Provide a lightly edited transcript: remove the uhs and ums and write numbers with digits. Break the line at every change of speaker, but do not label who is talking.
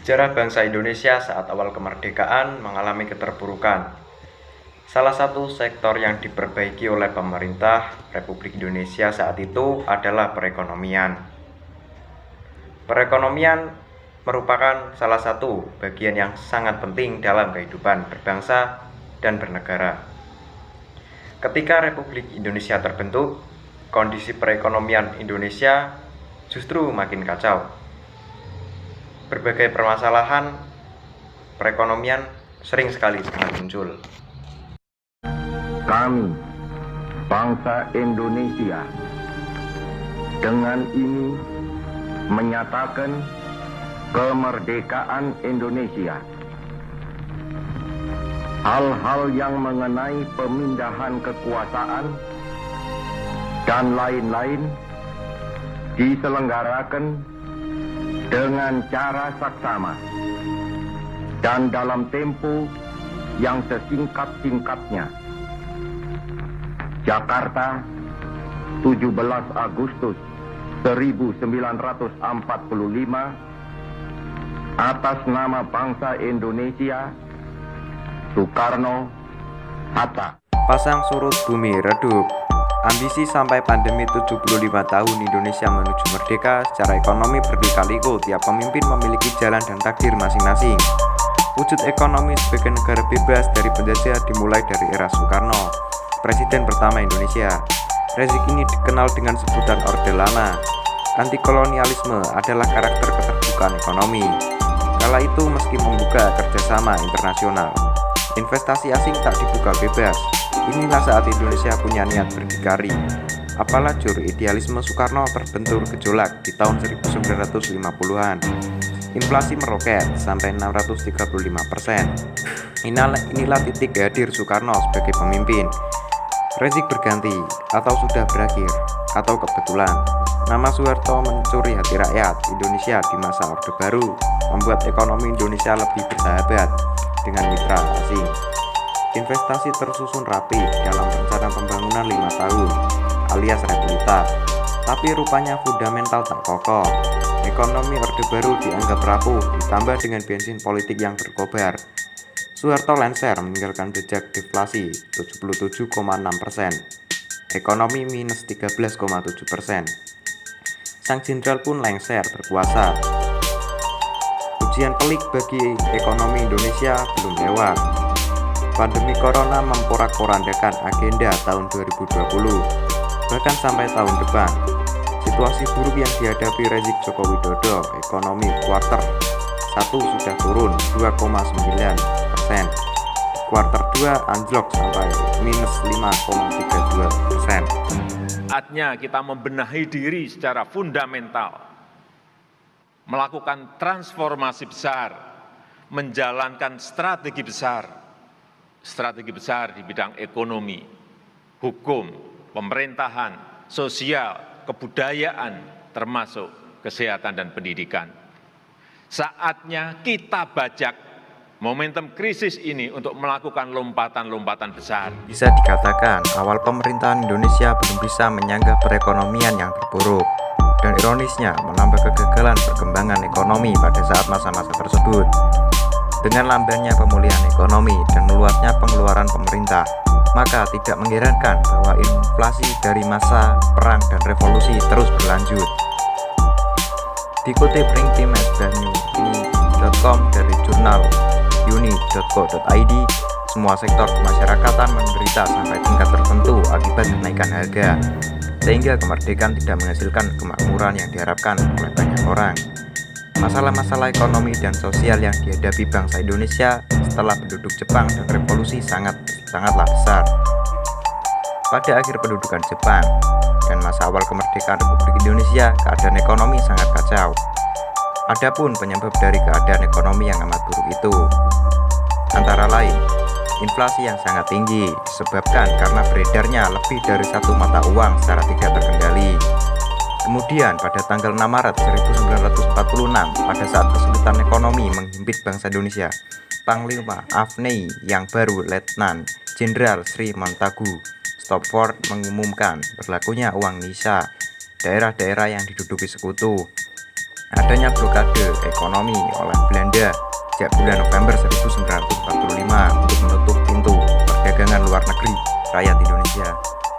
Sejarah bangsa Indonesia saat awal kemerdekaan mengalami keterpurukan. Salah satu sektor yang diperbaiki oleh pemerintah Republik Indonesia saat itu adalah perekonomian. Perekonomian merupakan salah satu bagian yang sangat penting dalam kehidupan berbangsa dan bernegara. Ketika Republik Indonesia terbentuk, kondisi perekonomian Indonesia justru makin kacau. Berbagai permasalahan perekonomian sering sekali muncul.
Kami, bangsa Indonesia, dengan ini menyatakan kemerdekaan Indonesia. Hal-hal yang mengenai pemindahan kekuasaan dan lain-lain diselenggarakan dengan cara saksama dan dalam tempo yang sesingkat-singkatnya. Jakarta, 17 Agustus 1945, atas nama bangsa Indonesia, Soekarno, Hatta.
Pasang surut bumi redup. Ambisi sampai pandemi 75 tahun Indonesia menuju merdeka secara ekonomi berlika-liku. Tiap pemimpin memiliki jalan dan takdir masing-masing. Wujud ekonomi sebagai negara bebas dari penjajah dimulai dari era Soekarno, Presiden pertama Indonesia. Rezim ini dikenal dengan sebutan Orde Lama. Antikolonialisme adalah karakter keterbukaan ekonomi. Kala itu meski membuka kerjasama internasional, investasi asing tak dibuka bebas. Inilah saat Indonesia punya niat berdikari. Apalajur idealisme Soekarno terbentur gejolak di tahun 1950-an. Inflasi meroket sampai 635%. Inilah titik hadir Soekarno sebagai pemimpin. Rezim berganti, atau sudah berakhir, atau kebetulan. Nama Soeharto mencuri hati rakyat Indonesia di masa Orde Baru, membuat ekonomi Indonesia lebih bersahabat dengan mitra asing. Investasi tersusun rapi dalam rencana pembangunan 5 tahun alias Repulita, tapi rupanya fundamental tak kokoh. Ekonomi Orde Baru dianggap rapuh, ditambah dengan bensin politik yang berkobar. Soeharto lengser meninggalkan jejak deflasi 77,6%, ekonomi minus 13,7%. Sang jenderal pun lengser berkuasa. Ujian pelik bagi ekonomi Indonesia belum lewat. Pandemi Corona memporak-porandakan agenda tahun 2020, bahkan sampai tahun depan. Situasi buruk yang dihadapi rezim Joko Widodo, ekonomi kuarter 1 sudah turun 2,9%, kuarter 2 anjlok sampai minus 5,32%.
Saatnya kita membenahi diri secara fundamental, melakukan transformasi besar, menjalankan strategi besar di bidang ekonomi, hukum, pemerintahan, sosial, kebudayaan, termasuk kesehatan dan pendidikan. Saatnya kita bajak momentum krisis ini untuk melakukan lompatan-lompatan besar.
Bisa dikatakan awal pemerintahan Indonesia belum bisa menyanggah perekonomian yang terpuruk, dan ironisnya menambah kegagalan perkembangan ekonomi pada saat masa-masa tersebut. Dengan lambannya pemulihan ekonomi dan meluasnya pengeluaran pemerintah, maka tidak mengherankan bahwa inflasi dari masa perang dan revolusi terus berlanjut. Dikutip ringtimes.com dari jurnal uni.co.id, semua sektor kemasyarakatan menderita sampai tingkat tertentu akibat kenaikan harga, sehingga kemerdekaan tidak menghasilkan kemakmuran yang diharapkan oleh banyak orang. Masalah-masalah ekonomi dan sosial yang dihadapi bangsa Indonesia setelah penduduk Jepang dan revolusi sangatlah besar. Pada akhir pendudukan Jepang dan masa awal kemerdekaan Republik Indonesia, keadaan ekonomi sangat kacau. Adapun penyebab dari keadaan ekonomi yang amat buruk itu antara lain inflasi yang sangat tinggi disebabkan karena beredarnya lebih dari satu mata uang secara tidak terkendali. Kemudian pada tanggal 6 Maret 1946, pada saat kesulitan ekonomi menghimpit bangsa Indonesia, Panglima AFNI yang baru Letnan Jenderal Sri Montagu Stopford mengumumkan berlakunya uang nisa daerah-daerah yang diduduki sekutu. adanya blokade ekonomi oleh Belanda sejak bulan November 1945 untuk menutup pintu perdagangan luar negeri rakyat Indonesia.